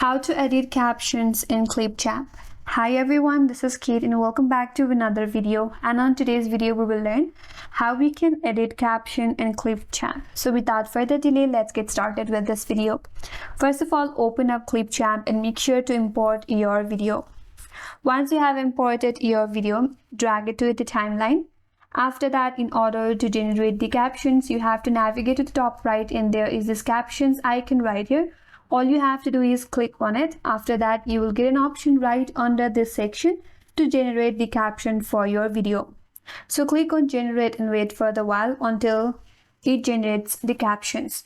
How to edit captions in ClipChamp. Hi everyone, this is Kate and welcome back to another video. And on today's video, we will learn how we can edit caption in ClipChamp. So without further delay, let's get started with this video. First of all, open up ClipChamp and make sure to import your video. Once you have imported your video, drag it to the timeline. After that, in order to generate the captions, you have to navigate to the top right and there is this captions icon right here. All you have to do is click on it. After that, you will get an option right under this section to generate the caption for your video. So click on generate and wait for the while until it generates the captions.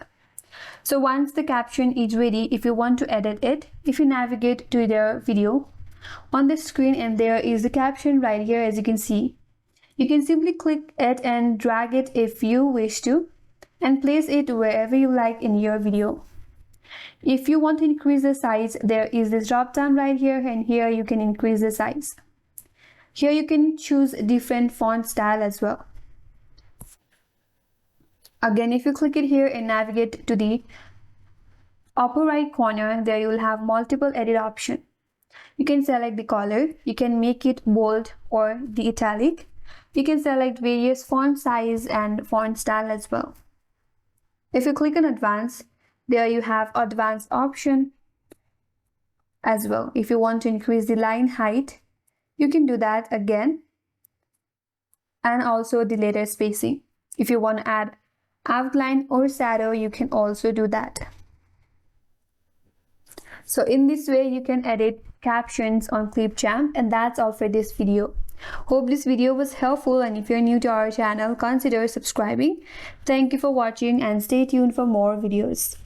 So once the caption is ready, if you want to edit it, if you navigate to their video on the screen and there is the caption right here, as you can see, you can simply click it and drag it if you wish to and place it wherever you like in your video. If you want to increase the size, there is this drop down right here and here you can increase the size. Here you can choose different font style as well. Again, if you click it here and navigate to the upper right corner, there you will have multiple edit options. You can select the color, you can make it bold or the italic. You can select various font size and font style as well. If you click on advanced, there you have advanced option as well. If you want to increase the line height, you can do that again, and also the letter spacing. If you want to add outline or shadow, you can also do that. So in this way, you can edit captions on ClipChamp, and that's all for this video. Hope this video was helpful, and if you're new to our channel, consider subscribing. Thank you for watching and stay tuned for more videos.